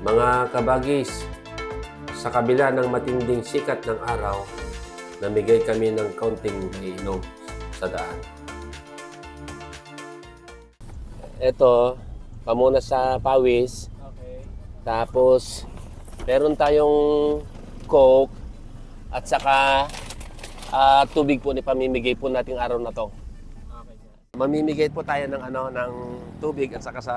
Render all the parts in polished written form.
Mga kabagis, sa kabila ng matinding sikat ng araw, namigay kami ng kaunting iinom sa daan. Ito, pamuna sa pawis. Okay. Tapos, meron tayong Coke at saka tubig po ni pamimigay po nating araw na to. Okay, sir. Mamimigay po tayo ng ng tubig at saka sa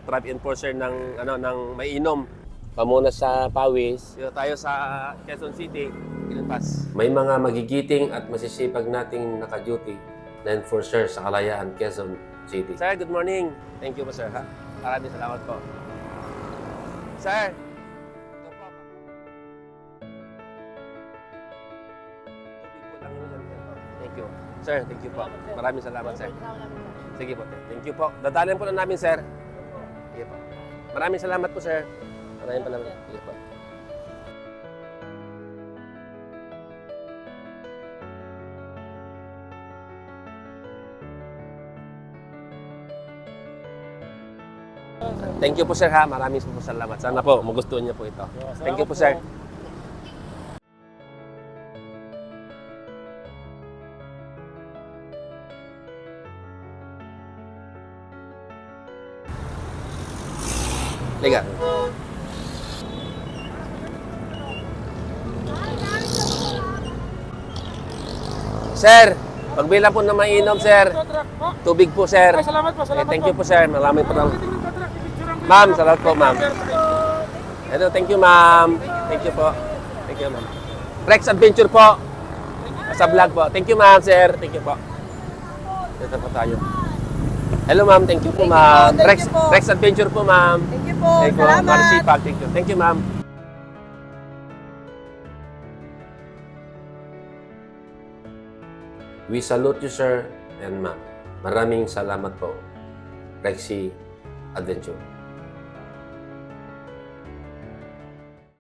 traffic enforcer ng ng mainom. Pamuna sa pawis. Dito tayo sa Quezon City, Ilpas. May mga magigiting at masisipag nating naka-duty na enforcer sa Kalayaan, Quezon City. Sir, good morning. Thank you po, sir. Ha? Maraming salamat po. Sir, ito po. Tubig po lang yun, sir. Thank you. Sir, thank you po. Maraming salamat, sir. Sige po. Thank you po. Dadalhin po na namin, sir. Sige po. Maraming salamat po, sir. Maraming salamat. Sige po. Thank you po, sir, ha. Maraming po salamat. Sana po magustuhan niyo po ito. Thank you po, sir. Liga. Sir, pagbila po na mainom, sir. Tubig po, sir. Ay, salamat po, salamat Thank you po, sir. Maraming po. Ma'am, salamat po, ma'am. Ito, thank you, ma'am. Thank you po. Thank you, ma'am. Rex Adventure po. Sa vlog po. Thank you, ma'am, sir. Thank you po. Dito po tayo. Hello, ma'am. Thank you po, ma'am. Thank you po. Rex Adventure po, ma'am. Thank you po. Thank you. Salamat. Marisipag. Thank you. Thank you, ma'am. We salute you, sir and ma'am. Maraming salamat po. Rexy Adventure.